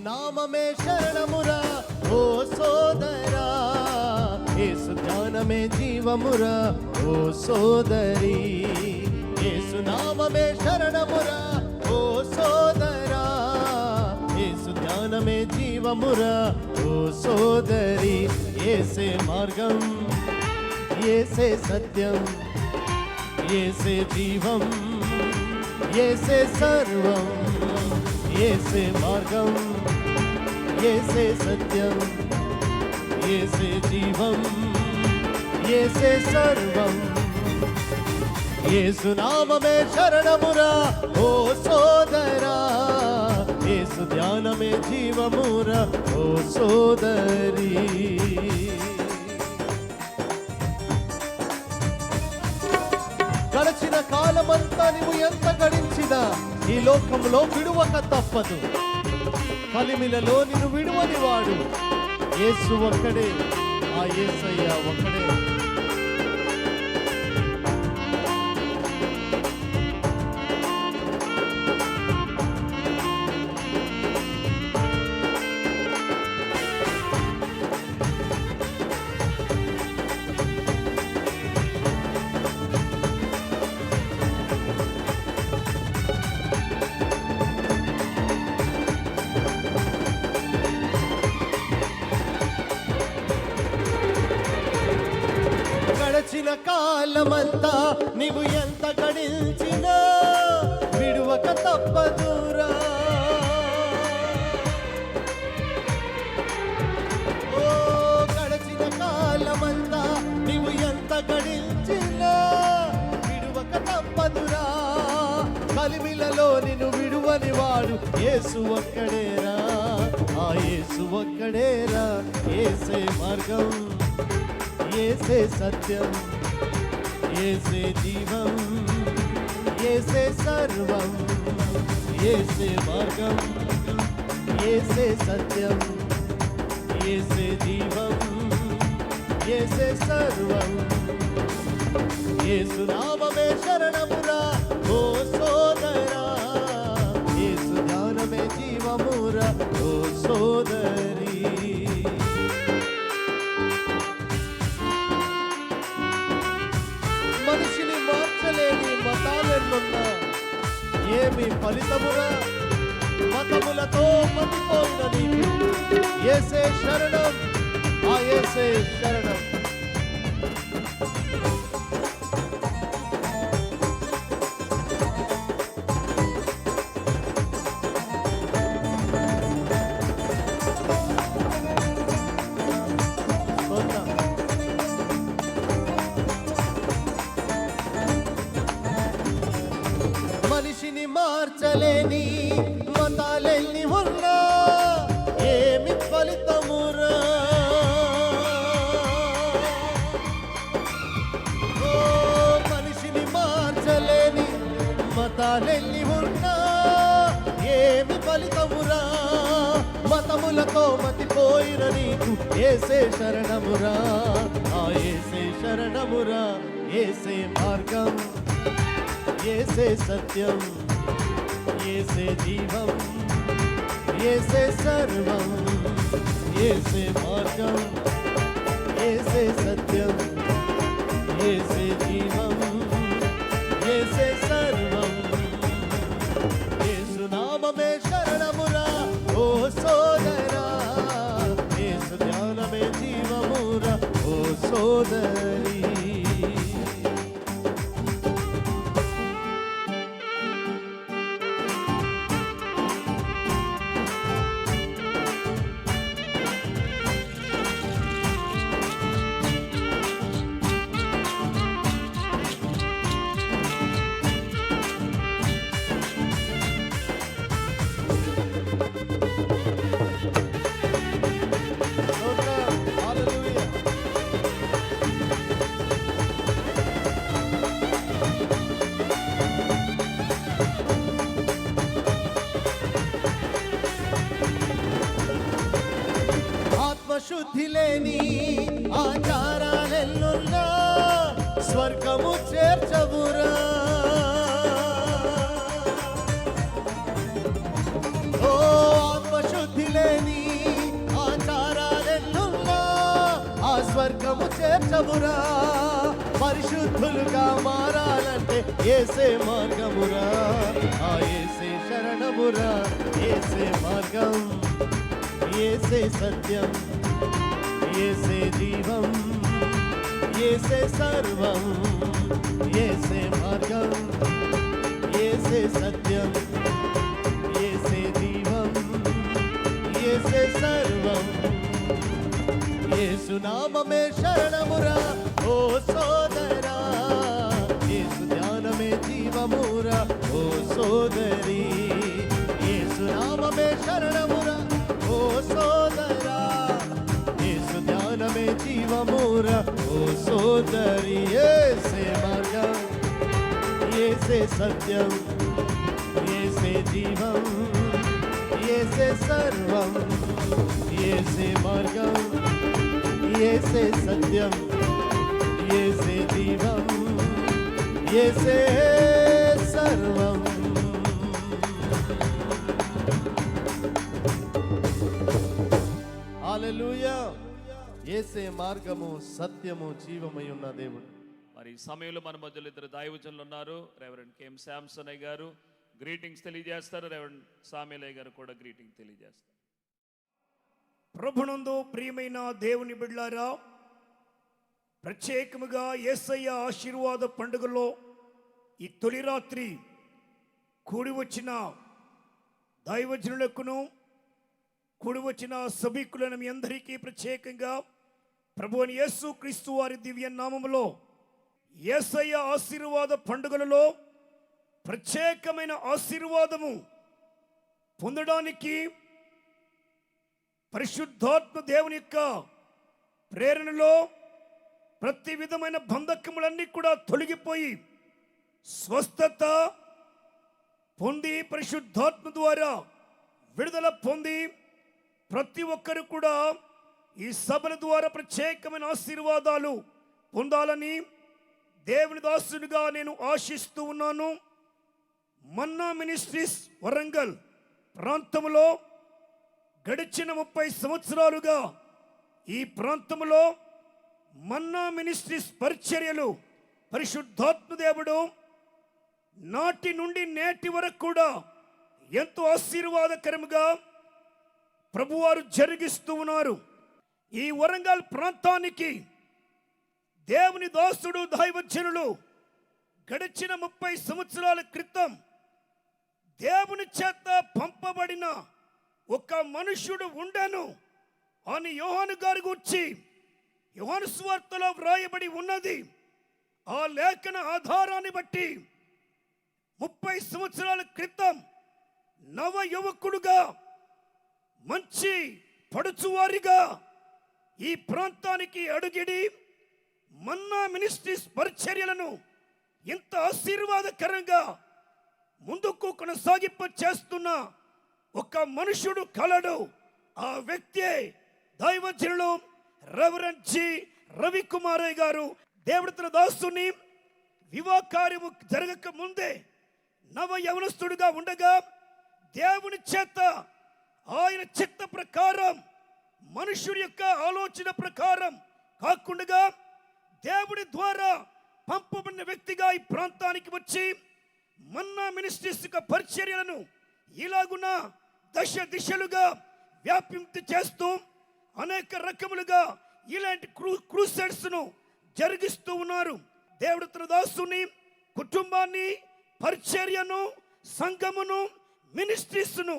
నామమే శరణమురా ఓ సోదరా, యేసు ధ్యానమే జీవమురా ఓ సోదరి. యేసు నామమే శరణమురా ఓ సోదరా, యేసు ధ్యానమే జీవమురా ఓ సోదరి. యేసే మార్గం, యేసే సత్యం, యేసే జీవం, యేసే సర్వం. యేసే మార్గం, యేసే సత్యం, యేసే జీవం, యేసే సర్వం. యేసు నామమే శరణమురా ఓ సోదరా, యేసు ధ్యానమే జీవమురా ఓ సోదరి. గడచిన కాలమంతా నీవు ఎంత గడించినా ఈ లోకంలో విడువక తప్పదు. కలిమిలలో నిన్ను విడువని వాడు యేసు ఒక్కడే, ఆ యేసయ్య ఒక్కడే. గడచిన కాలమంతా నీవు ఎంత గడించినా విడువక తప్పదురా. ఓ గడచిన కాలమంతా నీవు ఎంత గడించినా విడువక తప్పదురా. కలిమిలలో నిన్ను విడువని వాడు యేసు ఒక్కడేరా, ఆ యేసు ఒక్కడేరా. యేసే మార్గం, యేసే సత్యం, యేసే జీవం, యేసే సర్వం. యేసే మార్గం, యేసే సత్యం, యేసే జీవం, యేసే సర్వం. యేసు నామమే శరణమురా ఓ సోదరా, యేసు ధ్యానమే జీవమురా ఓ సోదరి. మనిషిని మార్చలేని మతాలెన్నున్నా ఏమి ఫలితమురా. మతములతో మతిపోయిన నీకు యేసే శరణం, ఆ యేసే శరణం. మనిషిని మార్చలేని మతాలెన్ని ఉన్నా ఏమి ఫలితమురా. ఓ మనిషిని మార్చలేని మతాలెన్ని ఉన్నా ఏమి ఫలితమురా. మతములతో మతిపోయిన నీకు యేసే శరణమురా, ఆ యేసే శరణమురా. యేసే మార్గం, యేసే సత్యం, యేసే జీవం, యేసే సర్వం. యేసే మార్గం, యేసే సత్యం, యేసే జీవం, యేసే సర్వం. యేసు నామమే శరణమురా ఓ సోదరా, యేసు ధ్యానమే జీవమురా ఓ సోదరి. శుద్ధి లేని ఆచారాలెన్నున్నా స్వర్గము చేర్చవురా. ఓ ఆత్మశుద్ధి స్వర్గము చేర్చవురా. పరిశుద్ధులుగా మారాలంటే యేసే మార్గమురా. ఆ యేసే శరణమురా. యేసే మార్గం, యేసే సత్యం, యేసే జీవం, యేసే సర్వం. యేసే మార్గం, యేసే సత్యం, యేసే జీవం, యేసే సర్వం. యేసు నామమే శరణమురా ఓ సోదరా. యేసు ధ్యానమే జీవమురా ఓ సోదరి. యేసు నామమే శరణమురా ఓ సోదరా. యేసు ధ్యానమే జీవమురా ఓ సోదరి. యేసే మార్గం, యేసే సత్యం, యేసే జీవం, యేసే సర్వం. యేసే మార్గం, యేసే సత్యం, యేసే జీవం, యేసే సర్వం. హల్లెలూయా. యేసే మార్గము, సత్యము, జీవమై ఉన్న దేవుడు. మరి ఈ సమయంలో మన మధ్యలో ఇద్దరు దైవజనులు ఉన్నారు. రెవరెండ్ కెఎం శాంసన్ అయ్య గారు గ్రీటింగ్స్ తెలియజేస్తారు. రెవరెండ్ సామ్యూల్ అయ్య గారు కూడా గ్రీటింగ్ తెలియజేస్తారు. ప్రభునందు ప్రియమైన దేవుని బిడ్డలారా, ప్రత్యేకముగా యేసయ్య ఆశీర్వాద పండుగలో ఈ తొలి రాత్రి కూడి వచ్చిన దైవజనులకును కూడి వచ్చిన సభికులను మీ అందరికీ ప్రత్యేకంగా ప్రభువైన యేసు క్రీస్తు వారి దివ్య నామములో యేసయ్య ఆశీర్వాద పండుగలలో ప్రత్యేకమైన ఆశీర్వాదము పొందడానికి పరిశుద్ధాత్మ దేవుని యొక్క ప్రేరణలో ప్రతి విధమైన బంధకములన్నీ కూడా తొలగిపోయి స్వస్థత పొంది పరిశుద్ధాత్మ ద్వారా విడుదల పొంది ప్రతి ఒక్కరు కూడా ఈ సభల ద్వారా ప్రత్యేకమైన ఆశీర్వాదాలు పొందాలని దేవుని దాసునిగా నేను ఆశిస్తూ ఉన్నాను. మన్నా మినిస్ట్రీస్ వరంగల్ ప్రాంతంలో గడిచిన 30 సంవత్సరాలుగా ఈ ప్రాంతంలో మన్నా మినిస్ట్రీస్ పరిచర్యలు పరిశుద్ధాత్మ దేవుడు నాటి నుండి నేటి వరకు కూడా ఎంతో ఆశీర్వాదకరముగా ప్రభువారు జరిగిస్తూ ఉన్నారు. ఈ వరంగల్ ప్రాంతానికి దేవుని దాసుడు దైవజనులు గడిచిన 30 సంవత్సరాల క్రితం దేవుని చేత పంపబడిన ఒక మనుష్యుడు ఉండెను అని యోహాను గారి గురించి యోహాను సువార్తలో వ్రాయబడి ఉన్నది. ఆ లేఖన ఆధారాన్ని బట్టి 30 సంవత్సరాల క్రితం నవ యువకుడుగా మంచి పడుచువారిగా ఈ ప్రాంతానికి అడుగిడి మన్నా మినిస్ట్రీస్ పరిచర్యలను ఇంత ఆశీర్వాదకరంగా ముందుకు కొనసాగింప చేస్తున్న ఒక మనుషుడు కలడు. ఆ వ్యక్తి దైవజనులు రెవరెండ్ జి రవికుమారయ్య గారు. దేవుడి తన దాసుని వివాహ కార్యము జరగక ముందే నవ యవనస్తుడిగా ఉండగా దేవుని చేత ఆయన చిత్త ప్రకారం మనుషుడి యొక్క ఆలోచన ప్రకారం కాకుండా దేవుడి ద్వారా పంపబడిన వ్యక్తిగా ఈ ప్రాంతానికి వచ్చి మన్నా మినిస్ట్రీస్ యొక్క పరిచర్యలను ఇలాగున దశ దిశలుగా వ్యాపించి చేస్తూ అనేక రకములుగా ఇలాంటి క్రూసైడ్స్ ను జరిగిస్తూ ఉన్నారు. దేవుడు తన దాసుని కుటుంబాన్ని పరిచర్యను సంఘమును మినిస్ట్రీస్ ను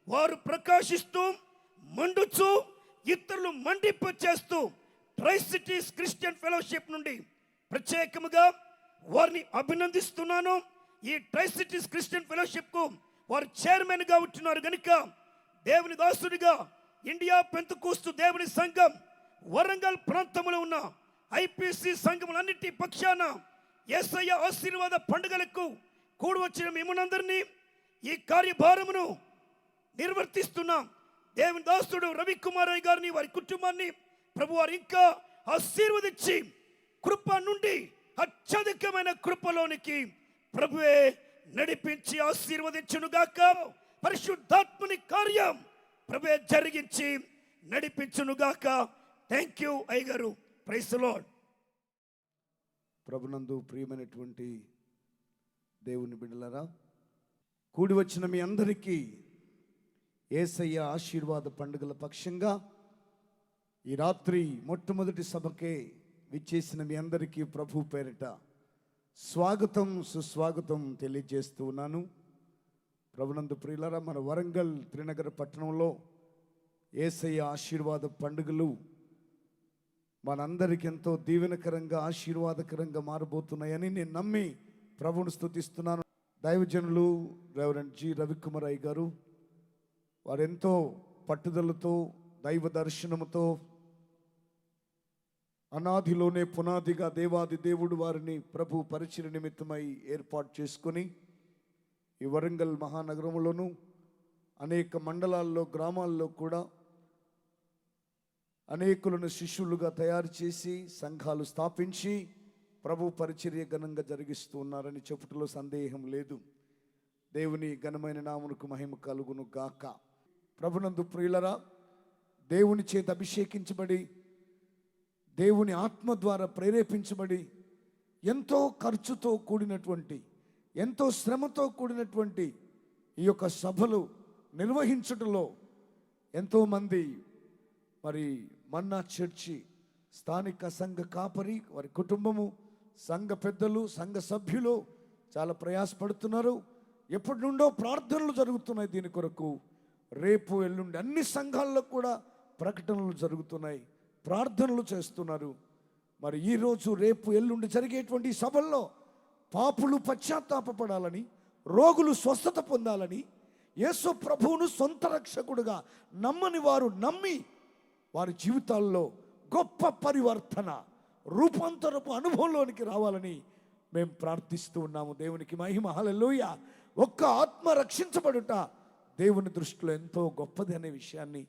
వారు ప్రకాశిస్తూ మండుచు ఇతరులు మండిప చేస్తూ ట్రై సిటీస్ క్రిస్టియన్ ఫెలోషిప్ నుండి ప్రత్యేకముగా వారిని అభినందిస్తున్నాను. ఈ ట్రై సిటీస్ క్రిస్టియన్ ఫెలోషిప్ కు వారు చైర్మన్ గా ఉంటున్నారు కనుక దేవుని దాసుడిగా ఇండియా పెంతెకోస్తు దేవుని సంఘం వరంగల్ ప్రాంతంలో ఉన్న ఐపీసీ సంఘములన్నిటి పక్షాన యేసయ్య ఆశీర్వాద పండుగలకు కూడి వచ్చిన మిమ్మల్నందరినీ ఈ కార్యభారమును నిర్వర్తిస్తున్నాం. దేవుని దాసుడు రవికుమారయ్య గారిని వారి కుటుంబాన్ని ప్రభువారు ఇంకా ఆశీర్వదించి కృప నుండి అత్యధికమైన కృపలోనికి ప్రభువే నడిపించి ఆశీర్వదించునుగాక. పరిశుద్ధాత్మని కార్యం ప్రభువే జరిగించి నడిపించునుగాక. థ్యాంక్ యూ అయ్య గారు. Praise the Lord. ప్రభునందు ప్రియమైనటువంటి దేవుని బిడ్డలారా, కూడి వచ్చిన మీ అందరికీ యేసయ్య ఆశీర్వాద పండుగల పక్షంగా ఈ రాత్రి మొట్టమొదటి సభకే విచ్చేసిన మీ అందరికీ ప్రభు పేరిట స్వాగతం సుస్వాగతం తెలియజేస్తూ ఉన్నాను. ప్రభునందు ప్రియులారా, మన వరంగల్ త్రినగర పట్టణంలో యేసయ్య ఆశీర్వాద పండుగలు మనందరికి ఎంతో దీవెనకరంగా ఆశీర్వాదకరంగా మారబోతున్నాయని నేను నమ్మి ప్రభువును స్తుతిస్తున్నాను. దైవజనులు రెవరెండ్ జి రవికుమార్ అయ్య గారు వారెంతో పట్టుదలతో దైవ దర్శనముతో అనాదిలోనే పునాదిగా దేవాది దేవుడు వారిని ప్రభు పరిచయ నిమిత్తమై ఏర్పాటు చేసుకొని ఈ వరంగల్ మహానగరంలోను అనేక మండలాల్లో గ్రామాల్లో కూడా అనేకులను శిష్యులుగా తయారు చేసి సంఘాలు స్థాపించి ప్రభు పరిచర్య ఘనంగా జరిగిస్తూ ఉన్నారని చెప్పుటలో సందేహం లేదు. దేవుని ఘనమైన నామమునకు మహిమ కలుగును గాక. ప్రభునందు ప్రియులరా, దేవుని చేత అభిషేకించబడి దేవుని ఆత్మ ద్వారా ప్రేరేపించబడి ఎంతో ఖర్చుతో కూడినటువంటి ఎంతో శ్రమతో కూడినటువంటి ఈ యొక్క సభలు నిర్వహించటంలో ఎంతోమంది మరి మన్నా చర్చి స్థానిక సంఘ కాపరి వారి కుటుంబము సంఘ పెద్దలు సంఘ సభ్యులు చాలా ప్రయాసపడుతున్నారు. ఎప్పటి నుండో ప్రార్థనలు జరుగుతున్నాయి దీని కొరకు. రేపు ఎల్లుండి అన్ని సంఘాల్లో కూడా ప్రకటనలు జరుగుతున్నాయి, ప్రార్థనలు చేస్తున్నారు. మరి ఈరోజు రేపు ఎల్లుండి జరిగేటువంటి సభల్లో పాపులు పశ్చాత్తాపపడాలని, రోగులు స్వస్థత పొందాలని, యేసు ప్రభువును సొంత రక్షకుడుగా నమ్మని వారు నమ్మి వారి జీవితాల్లో గొప్ప పరివర్తన రూపాంతరపు అనుభవంలోనికి రావాలని మేము ప్రార్థిస్తూ ఉన్నాము. దేవునికి మహిమ, హల్లెలూయా. ఒక్క ఆత్మ రక్షించబడుట దేవుని దృష్టిలో ఎంతో గొప్పది అనే విషయాన్ని,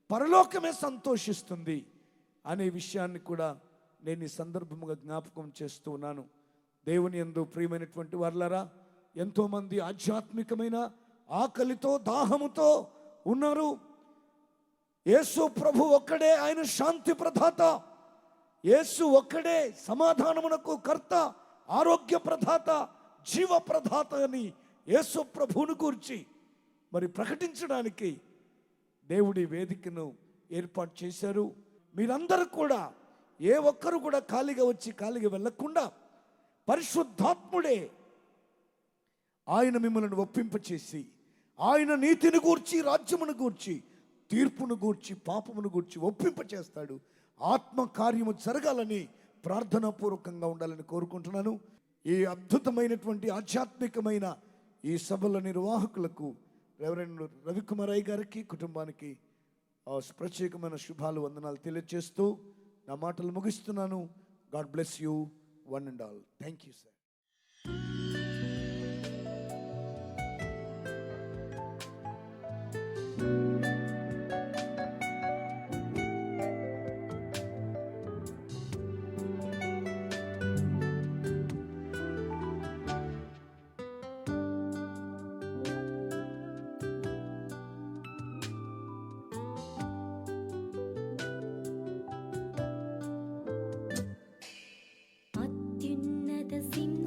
పరలోకమే సంతోషిస్తుంది అనే విషయాన్ని కూడా నేను ఈ సందర్భంగా జ్ఞాపకం చేస్తూ ఉన్నాను. దేవుని యందు ప్రియమైనటువంటి వారలారా, ఎంతోమంది ఆధ్యాత్మికమైన ఆకలితో దాహముతో ఉన్నారు. యేసు ప్రభు ఒక్కడే ఆయన శాంతి ప్రదాత, యేసు ఒక్కడే సమాధానమునకు కర్త, ఆరోగ్య ప్రదాత, జీవ ప్రదాత అని యేసు ప్రభువును గూర్చి మరి ప్రకటించడానికి దేవుడి వేదికను ఏర్పాటు చేశారు. మీరందరూ కూడా ఏ ఒక్కరు కూడా ఖాళీగా వచ్చి ఖాళీగా వెళ్ళకుండా పరిశుద్ధాత్ముడే ఆయన మిమ్మల్ని ఒప్పింపచేసి ఆయన నీతిని గూర్చి, రాజ్యమును గూర్చి, తీర్పును గూర్చి, పాపమును గూర్చి ఒప్పింపచేస్తాడు. ఆత్మ కార్యము జరగాలని ప్రార్థనాపూర్వకంగా ఉండాలని కోరుకుంటున్నాను. ఈ అద్భుతమైనటువంటి ఆధ్యాత్మికమైన ఈ సభల నిర్వాహకులకు రెవరెండ్ రవికుమార్ అయ్య గారికి కుటుంబానికి ప్రత్యేకమైన శుభాలు, వందనాలు తెలియజేస్తూ నా మాటలు ముగిస్తున్నాను. God bless you one and all. Thank you sir. అత్యున్నత సింహాసనం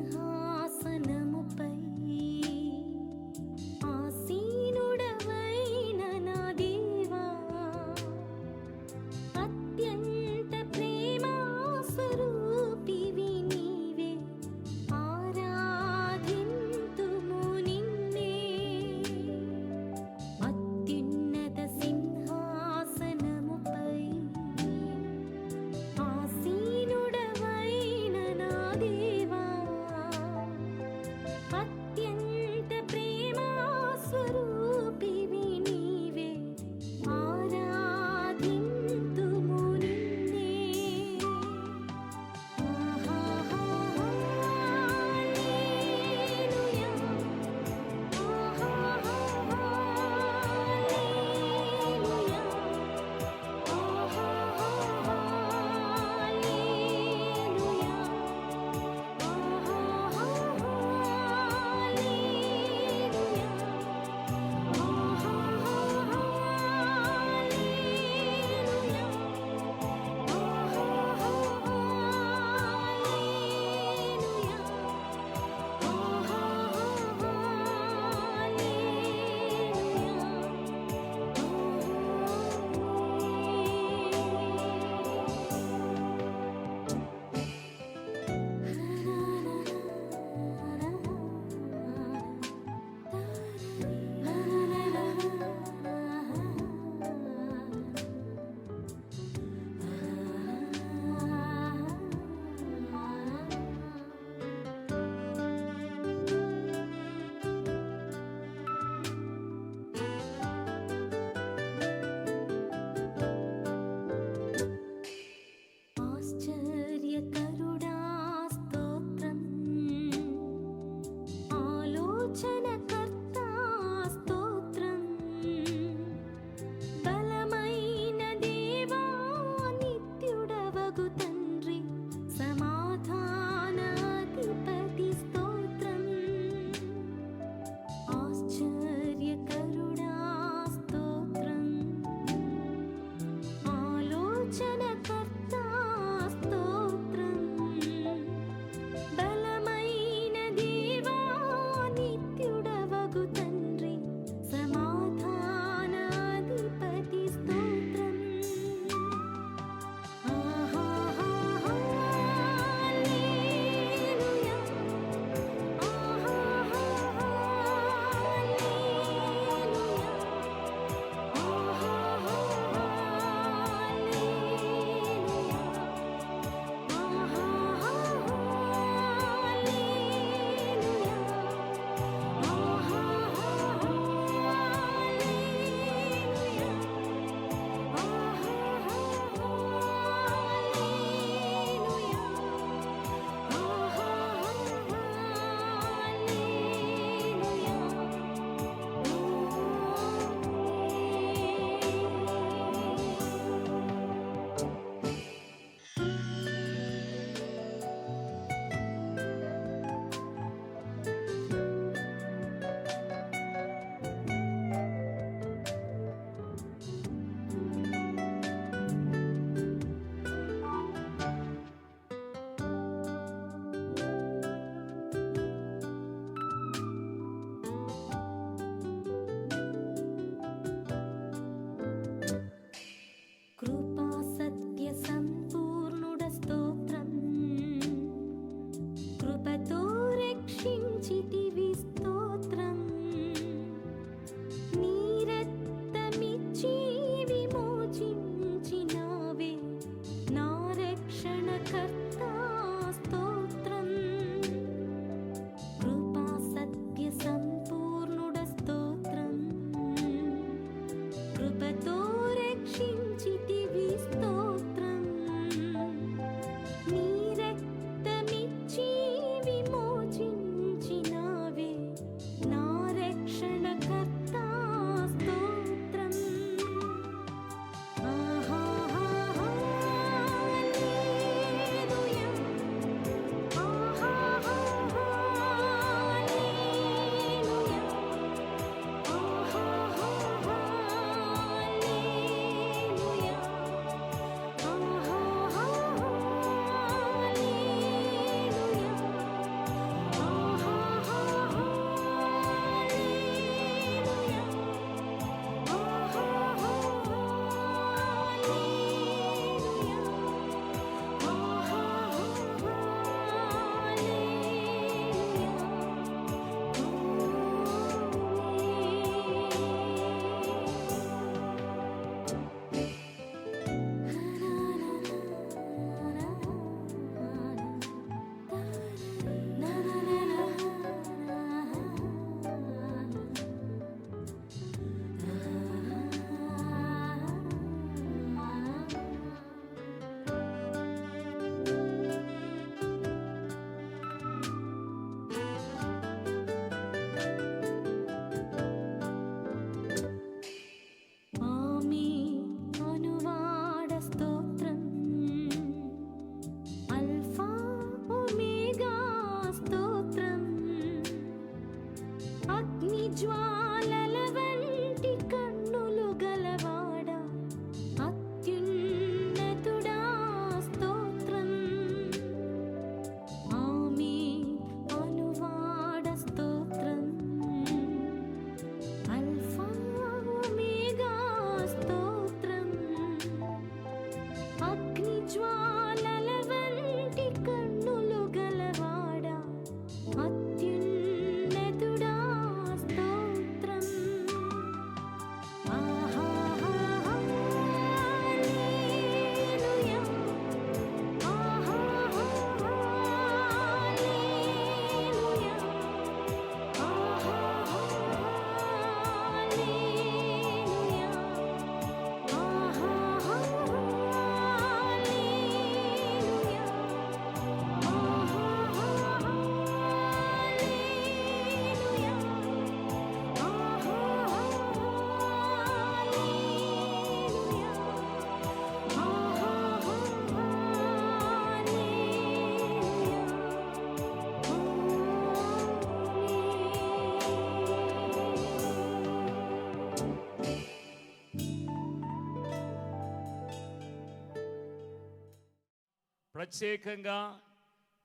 ప్రత్యేకంగా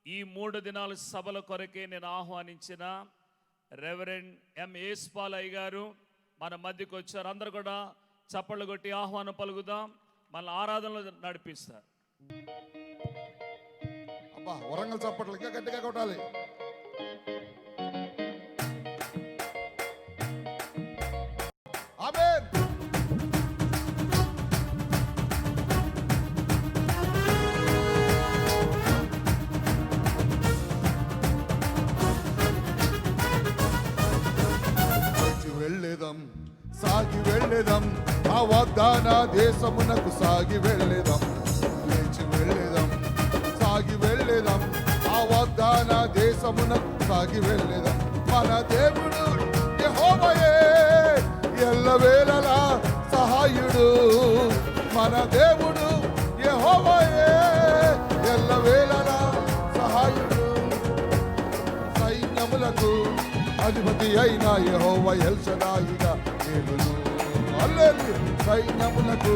ఈ 3 దినాల సభల కొరకే నేను ఆహ్వానించిన రెవరెండ్ ఎం యేసుపాలయ్య గారు మన మధ్యకు వచ్చారు. అందరూ కూడా చప్పట్లు కొట్టి ఆహ్వానం పలుకుదాం. మన ఆరాధనలో నడిపిస్తారు. అబ్బా, వరంగల్ చప్పట్లు ఇంకా గట్టిగా కొట్టాలి. ఆమేన్. వెళ్ళేదం, సాగి వెళ్ళేదం, ఆ వాగ్దాన దేశమునకు సాగి వెళ్ళేదం. లేచి వెళ్ళేదం, సాగి వెళ్ళేదం, ఆ వాగ్దాన దేశమునకు సాగి వెళ్ళేదం. మన దేవుడు యెహోవాయే ఎల్లవేళలా సహాయుడు. మన దేవుడు యెహోవాయే ఎల్లవేళలా సహాయుడు. సైన్యములకు అధిపతి అయిన యెహోవా ఎల్ షదాయిగా ఏలును. హల్లెలూయా. సైన్యములకు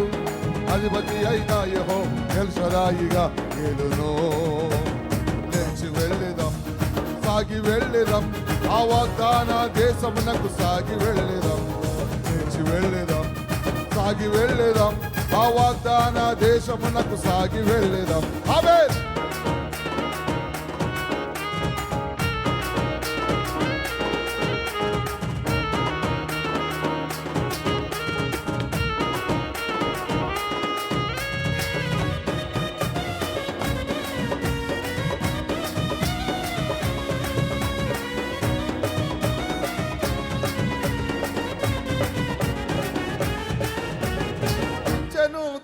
అధిపతి అయిన యెహోవా ఎల్ షదాయిగా ఏలును. లేచి వెళ్ళేదం, సాగి వెళ్ళేదం, ఆ వాగ్దాన దేశమునకు సాగి వెళ్ళేదం. లేచి వెళ్ళేదం, సాగి వెళ్ళేదం, ఆ వాగ్దాన దేశమునకు సాగి వెళ్ళేదం. ఆమేన్.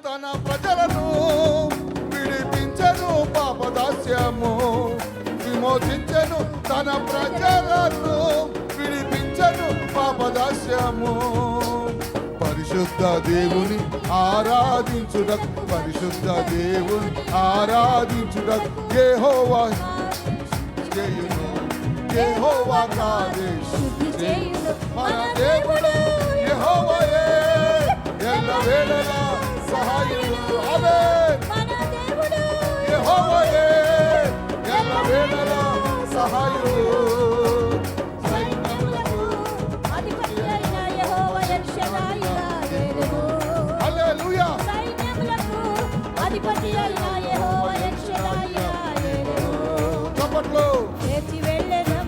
తన ప్రజలను విడిపించెను పాపదాస్యము. విమోచించెను తన ప్రజలను విడిపించెను పాపదాస్యము. పరిశుద్ధ దేవుని ఆరాధించుటకు, పరిశుద్ధ దేవుని ఆరాధించుటకు యెహోవా చేయును. యెహోవా కాదేశు చేయును. మన దేవుడు యెహోవాయే ఎల్లవేళలా సహాయుడు. ఆమేన్. యెహోవాయే ఎల్లవేళలా సహాయుడు. సైన్యములకు అధిపతి అయిన యెహోవా ఎల్ షదాయిగా ఏలును. హల్లెలూయా. సైన్యములకు అధిపతి అయిన యెహోవా ఎల్ షదాయిగా ఏలును. చప్పట్లు. లేచి వెళ్ళెదం,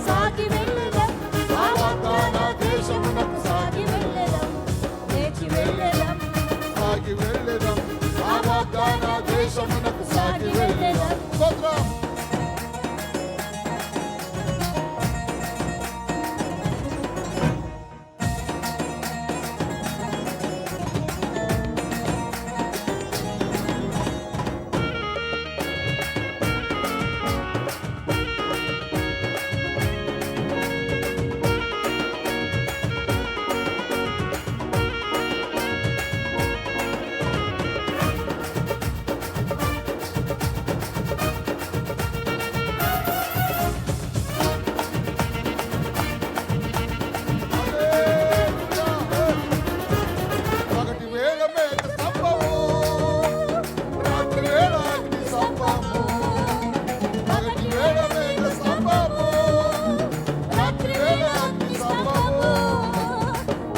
సాగి వెళ్ళెదం, ఆ వాగ్దాన దేశమునకు సాగి వెళ్ళెదం. లేచి వెళ్ళెదం, సాగి వెళ్ళేదం, ఆ వాగ్దాన దేశమునకు సాగి వెళ్ళేదం. స్తోత్రం. పగటి వేళ మేఘ స్తంభము, రాత్రి వేళ అగ్ని స్తంభము. పగటి వేళ మేఘ స్తంభము, రాత్రి వేళ అగ్ని స్తంభము.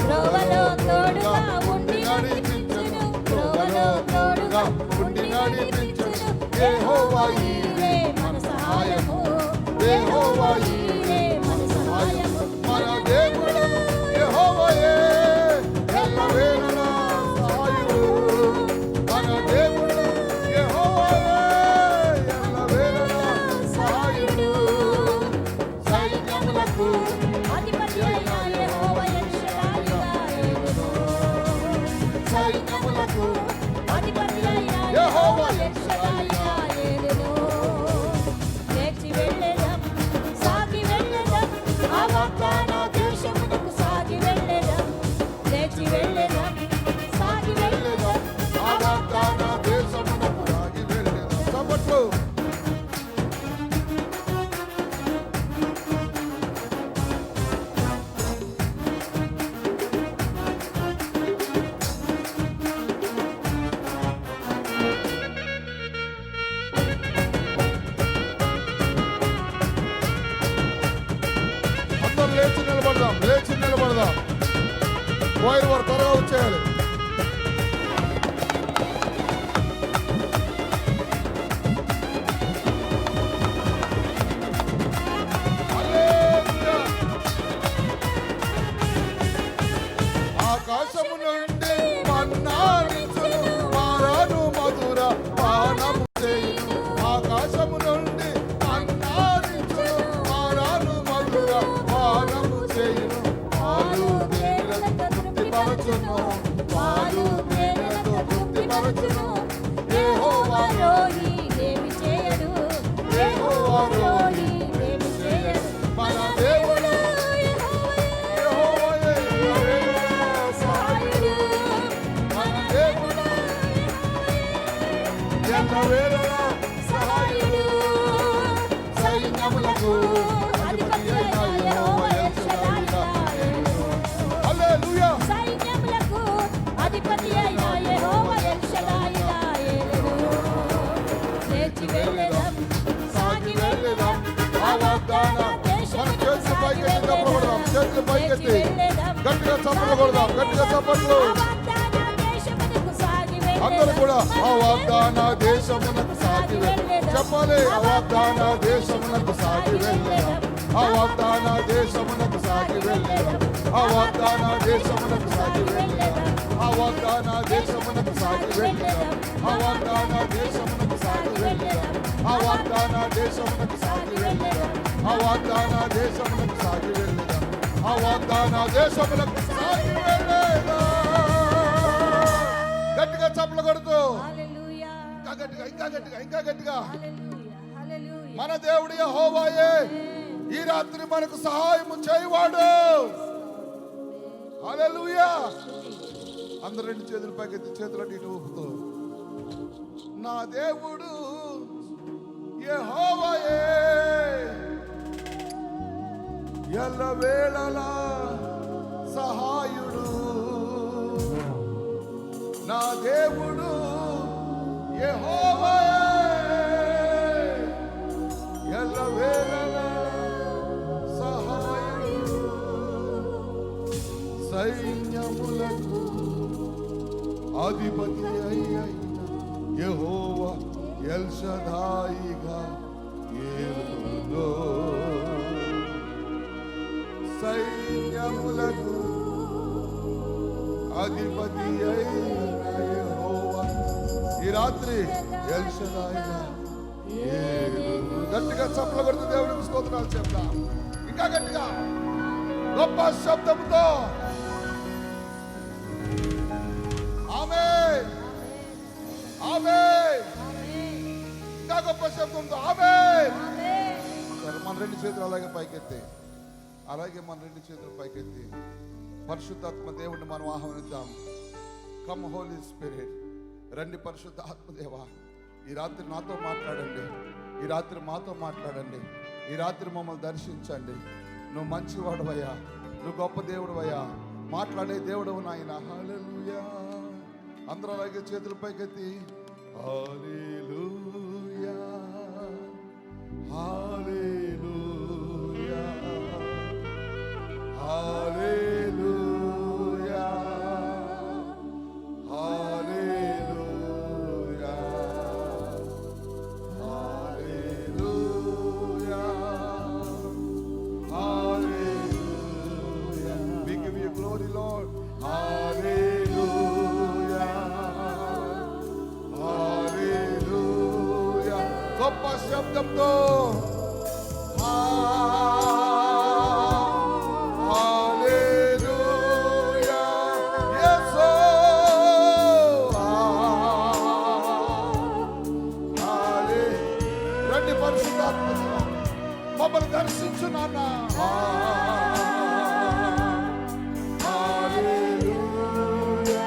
త్రోవలో తోడుగా ఉండి నడిపించును. త్రోవలో తోడుగా ఉండి నడిపించును. యెహోవా ఈరే మన సహాయము. యెహోవా ఈరే మన సహాయము. మన దేవుడు యెహోవాయే ఎల్లవేళలా సహాయుడు. మన దేవుడు యెహోవాయే ఎల్లవేళలా సహాయుడు. సైన్యములకు అధిపతి అయిన యెహోవా ఎల్ షదాయిగా ఏలును. సైన్యములకు అధిపతి అయిన యెహోవా ఎల్ షదాయిగా ఏలును. లేచి వెళ్ళెదం, సాగి వెళ్ళెదం, ఆ వాగ్దాన దేశమునకు సాగి వెళ్ళెదం. లేచి వెళ్ళెదం, సాగి వెళ్ళెదం, ఆ వాగ్దాన దేశమునకు సాగి వెళ్ళేదం. చప్పట్లు. వైర్ వారు త్వరగా వచ్చేయాలి. హల్లెలూయా. ఆకాశము నుండి మన్నానిచ్చును, మారాను మధుర పానము చేయును. ఆకాశము నుండి మన్నానిచ్చును, మారాను మధుర పానము చేయును. పాలు తేనెలతో తృప్తిపరచును, పాలు తేనెలతో తృప్తిపరచును. యెహోవా రోయి ఏమి చేయడు, యెహోవా రోయి ఏమి చేయడు. మన దేవుడు యెహోవాయే, సహాయుడు, మన దేవుడు ఎల్లవేళలా సహాయుడు, సైన్యములకు అధిపతి అయిన యెహోవా ఎల్ షడాయిగా. హల్లెలూయా. సైన్యములకు అధిపతి అయిన యెహోవా ఎల్ షడాయిగా ఏలును. లేచి వెళ్ళెదం, సాగి వెళ్ళెదం, ఆ వాగ్దాన మన చేతులు పైకెత్తి చప్పట్లు కొడదాం. చేతులు పైకెత్తి గట్టిగా చప్పట్లు కొడదాం. గట్టిగా చప్పట్లు. అందరూ కూడా ఆ వాగ్దాన దేశమునకు సాగి వెళ్ళెదం. చెప్పాలి. ఆ వాగ్దాన దేశమునకు సాగి వెళ్ళెదం. ఆ వాగ్దాన దేశమునకు సాగి వెళ్ళెదం. ఆ వాగ్దాన దేశమునకు సాగి వెళ్ళెదం. ఆ వాగ్దాన దేశమునకు సాగి వెళ్ళెదం. ఆ వాగ్దాన దేశమునకు సాగి వెళ్ళెదం. ఆ వాగ్దాన దేశమునకు సాగి వెళ్ళెదం. ఆ వాగ్దాన దేశమునకు సాగి వెళ్ళెదం. ఆ వాగ్దాన దేశమునకు సాగి వెళ్ళెదం. గట్టిగా చప్పట్లు కొడుతూ హల్లెలూయా, ఇంకా గట్టిగా, ఇంకా గట్టిగా, ఇంకా గట్టిగా. హల్లెలూయా, హల్లెలూయా. మన దేవుడు యెహోవాయే ఈ రాత్రి మనకు సహాయం చేయవాడు. హల్లెలూయా. అందరూ రెండు చేతులు పైకెత్తి చేతులు అటు ఇటు ఊపుతూ, నా దేవుడు యెహోవాయే ఎల్లవేళలా సహాయుడు. నా దేవుడు యెహోవాయే ఎల్లవేళలా సహాయుడు. సైన్యములకు అధిపతి అయిన యెహోవా ఎల్ షడాయిగా యేలును. సైన్యములకు అధిపతి అయిన యెహోవా ఈ రాత్రి ఎల్ షడాయిగా యేలును. గట్టిగా చప్పట్లు కొడుతూ దేవునికి స్తోత్రాలు చెప్తాం. ఇంకా గట్టిగా గొప్ప శబ్దంతో ఆమేన్, ఆమేన్. ఇంకా గొప్ప శబ్దంతో ఆమేన్. సరే, మన రెండు చేతులు అలాగే పైకెత్తి, అలాగే మన రెండు చేతులు పైకెత్తి పరిశుద్ధాత్మ దేవుడిని మనం ఆహ్వానిద్దాం. Come Holi spirit. రండి పరిశుద్ధ ఆత్మదేవా, ఈ రాత్రి నాతో మాట్లాడండి. ఈ రాత్రి మాతో మాట్లాడండి. ఈ రాత్రి మమ్మల్ని దర్శించండి. నువ్వు మంచివాడువయ్యా, నువ్వు గొప్ప దేవుడువయ్యా, మాట్లాడే దేవుడవు నాయన. హల్లెలూయా. అందరూ అలాగే చేతులు పైకెత్తి హల్లెలూయా, హల్లెలూయా, హల్లెలూయా, హల్లెలూయా, హల్లెలూయా, హల్లెలూయా. We give you glory, Lord. హల్లెలూయా, హల్లెలూయా. గొప్ప శబ్దంతో హల్లెలూయా. యేసు రండి పరిశుద్ధాత్మ మమ్మల్ని దర్శించు నాన్న. హల్లెలూయా,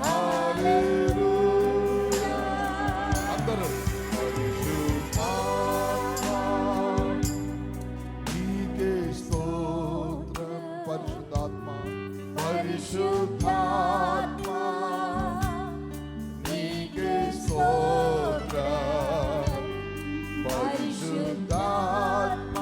హల్లెలూయా. అందరూ పరిశుద్ధాత్మ నీకే స్తోత్రం. పరిశుద్ధాత్మ, పరిశుద్ధాత్మ నీకే స్తోత్రం. పరిశుద్ధాత్మ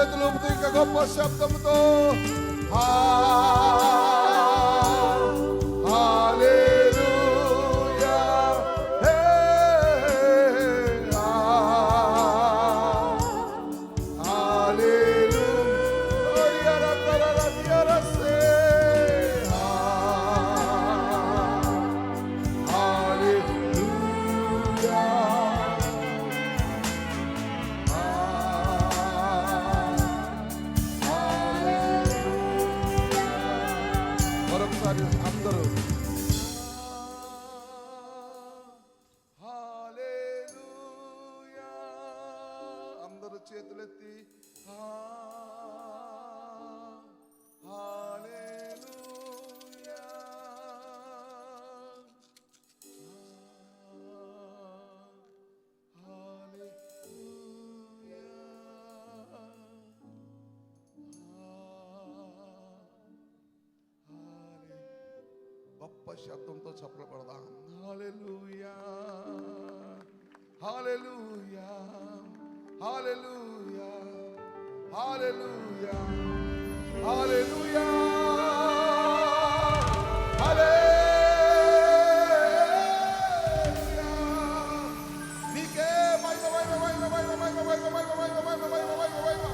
చేతులు ఊపుతూ ఇంకా గొప్ప శబ్దంతో హల్లెలూయా హే హల్లెలూయా రతరరతిరసే హల్లెలూయా మరొకసారి అందరూ హల్లెలూయా అందరూ చేతులెత్తి హల్లెలూయా గొప్ప శబ్దంతో చప్పట్లు కొడదాం. హల్లెలూయా హల్లెలూయా హల్లెలూయా హల్లెలూయా హల్లెలూయా హల్లెలూయా నీకే మహిమ మహిమ మహిమ మహిమ మహిమ మహిమ మహిమ మహిమ మహిమ మహిమ మహిమ మహిమ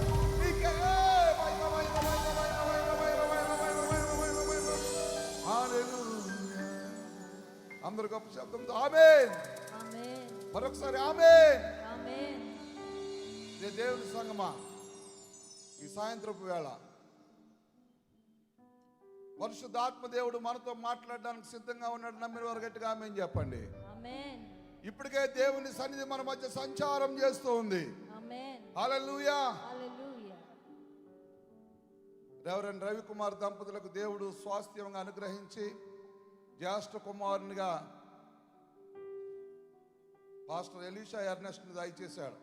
నీకే మహిమ మహిమ మహిమ మహిమ మహిమ మహిమ మహిమ మహిమ మహిమ మహిమ హల్లెలూయా అందరూ గొప్ప శబ్దంతో ఆమేన్. ఆమేన్. మరొకసారి ఆమేన్. ఆమేన్. దేవుని సంగమా, ఈ సాయంత్రపు వేళ పరిశుద్ధాత్మ దేవుడు మనతో మాట్లాడడానికి సిద్ధంగా ఉన్నాడు. నమ్మిన వారు గట్టిగా ఆమేన్ చెప్పండి. ఆమేన్. ఇప్పటికే దేవుని సన్నిధి మన మధ్య సంచారం చేస్తూ ఉంది. ఆమేన్. హల్లెలూయా. హల్లెలూయా. రెవరెండ్ రవికుమార్ దంపతులకు దేవుడు స్వాస్థ్యంగా అనుగ్రహించి జ్యేష్ఠ కుమారునిగా పాస్టర్ ఎలీషా ఎర్నెస్ట్ని దయచేశాడు.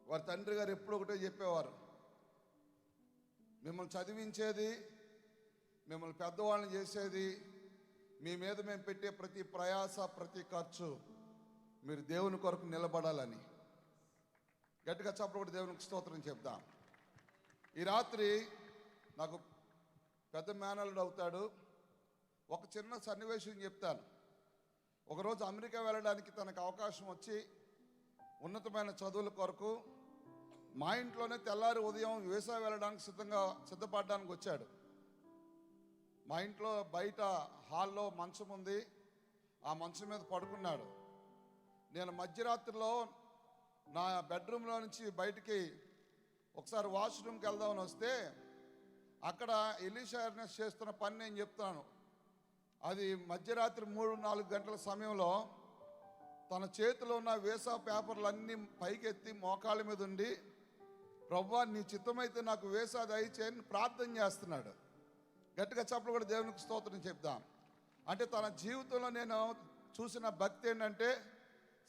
వారి తండ్రి గారు ఎప్పుడు ఒకటే చెప్పేవారు, మిమ్మల్ని చదివించేది, మిమ్మల్ని పెద్దవాళ్ళని చేసేది, మీ మీద మేము పెట్టే ప్రతి ప్రయాస, ప్రతి ఖర్చు మీరు దేవుని కొరకు నిలబడాలని. గట్టిగా చప్పటి దేవునికి స్తోత్రం చెప్దాం. ఈ రాత్రి నాకు పెద్ద మేనల్లుడు అవుతాడు. ఒక చిన్న సన్నివేశం చెప్తాను. ఒకరోజు అమెరికా వెళ్ళడానికి తనకు అవకాశం వచ్చి ఉన్నతమైన చదువుల కొరకు మా ఇంట్లోనే తెల్లారి ఉదయం వీసా వెళ్ళడానికి సిద్ధపడడానికి వచ్చాడు. మా ఇంట్లో బయట హాల్లో మంచం ఉంది. ఆ మంచం మీద పడుకున్నాడు. నేను మధ్యరాత్రిలో నా బెడ్రూమ్లో నుంచి బయటికి ఒకసారి వాష్రూమ్కి వెళ్దామని వస్తే అక్కడ ఎలీషా ఎర్నెస్ట్ చేస్తున్న పని నేను చెప్తాను. అది మధ్యరాత్రి 3-4 గంటల సమయంలో తన చేతిలో ఉన్న వీసా పేపర్లన్నీ పైకెత్తి మోకాళ్ళ మీద ఉండి, ప్రభువా నీ చిత్తమైతే నాకు వీసా దయచేయని ప్రార్థన చేస్తున్నాడు. గట్టిగా చప్పట్లు కూడా దేవునికి స్తోత్రం చెప్దాం. అంటే తన జీవితంలో నేను చూసిన భక్తి ఏంటంటే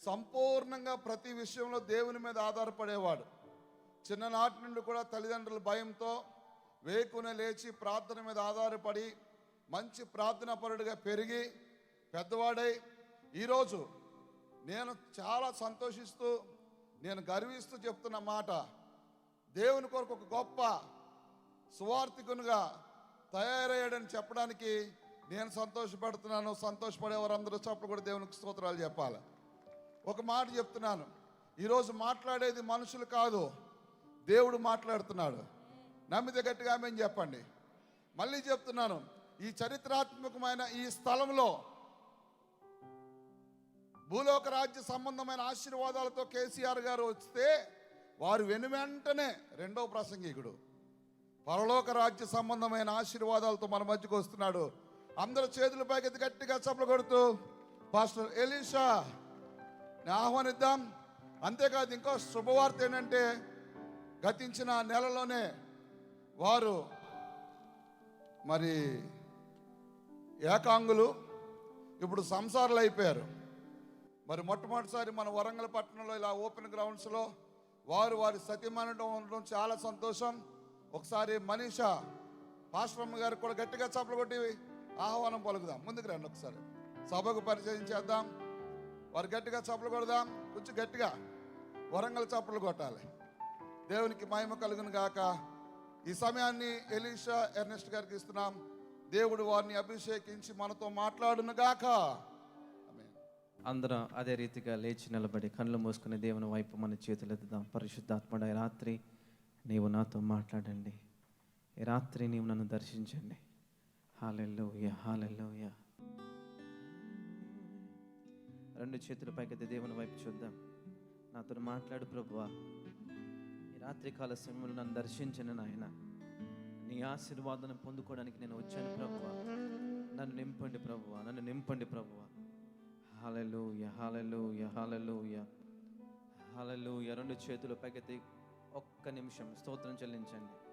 సంపూర్ణంగా ప్రతి విషయంలో దేవుని మీద ఆధారపడేవాడు. చిన్ననాటి నుండి కూడా తల్లిదండ్రుల భయంతో వేకునే లేచి ప్రార్థన మీద ఆధారపడి మంచి ప్రార్థనా పరుడిగా పెరిగి పెద్దవాడై ఈరోజు నేను చాలా సంతోషిస్తూ, నేను గర్విస్తూ చెప్తున్న మాట, దేవుని కొరకు ఒక గొప్ప సువార్థికునిగా తయారయ్యాడని చెప్పడానికి నేను సంతోషపడుతున్నాను. సంతోషపడే వారందరూ చప్పుడు కూడా దేవునికి స్తోత్రాలు చెప్పాలి. ఒక మాట చెప్తున్నాను, ఈరోజు మాట్లాడేది మనుషులు కాదు, దేవుడు మాట్లాడుతున్నాడు. నమ్మితే గట్టిగా ఆమేన్ చెప్పండి. మళ్ళీ చెప్తున్నాను, ఈ చరిత్రాత్మకమైన ఈ స్థలంలో భూలోక రాజ్య సంబంధమైన ఆశీర్వాదాలతో కేసీఆర్ గారు వస్తే వారు వెనువెంటనే రెండవ ప్రసంగికుడు పరలోక రాజ్య సంబంధమైన ఆశీర్వాదాలతో మన మధ్యకు వస్తున్నాడు. అందరూ చేతుల పైకి గట్టిగా చప్పలు కొడుతూ పాస్టర్ ఎలీషా ఆహ్వానిద్దాం. అంతేకాదు ఇంకో శుభవార్త ఏంటంటే గతించిన నెలలోనే వారు మరి ఏకాంగులు ఇప్పుడు సంసారాలు అయిపోయారు. మరి మొట్టమొదటిసారి మన వరంగల్ పట్టణంలో ఇలా ఓపెన్ గ్రౌండ్స్లో వారి సతీమణి ఉండడం చాలా సంతోషం. ఒకసారి మనీషా పాశ్రమ్మ గారికి కూడా గట్టిగా చప్పలు కొట్టి ఆహ్వానం పలుకుదాం. ముందుకు రండి, ఒకసారి సభకు పరిచయం చేద్దాం. వారు గట్టిగా చప్పలు కొడదాం, కొంచెం గట్టిగా వరంగల్ చప్పలు కొట్టాలి. దేవునికి మహిమ కలుగును గాక. ఈ సమయాన్ని ఎలీషా ఎర్నెస్ట్ గారికి ఇస్తున్నాం. దేవుడు వారిని అభిషేకించి మనతో మాట్లాడును గాక. ఆమేన్. అందరం అదే రీతిగా లేచి నిలబడి కళ్ళు మూసుకుని దేవుని వైపు మన చేతులు ఎత్తుదాం. పరిశుద్ధాత్ముడా, ఈ రాత్రి నీవు నాతో మాట్లాడండి. ఈ రాత్రి నీవు నన్ను దర్శించండి. హల్లెలూయా, హల్లెలూయా. రెండు చేతుల పైకెత్తి దేవుని వైపు చూద్దాం. నాతో మాట్లాడు ప్రభువా. ఈ రాత్రి కాల సమయంలో నన్ను దర్శించను నాయన. నీ ఆశీర్వాదాన్ని పొందుకోవడానికి నేను వచ్చాను ప్రభువా. నన్ను నింపండి ప్రభువా, నన్ను నింపండి ప్రభువా. హల్లెలూయా, హల్లెలూయా, హల్లెలూయా, హల్లెలూయా. రెండు చేతులు పైకెత్తి ఒక్క నిమిషం స్తోత్రం చెల్లించండి.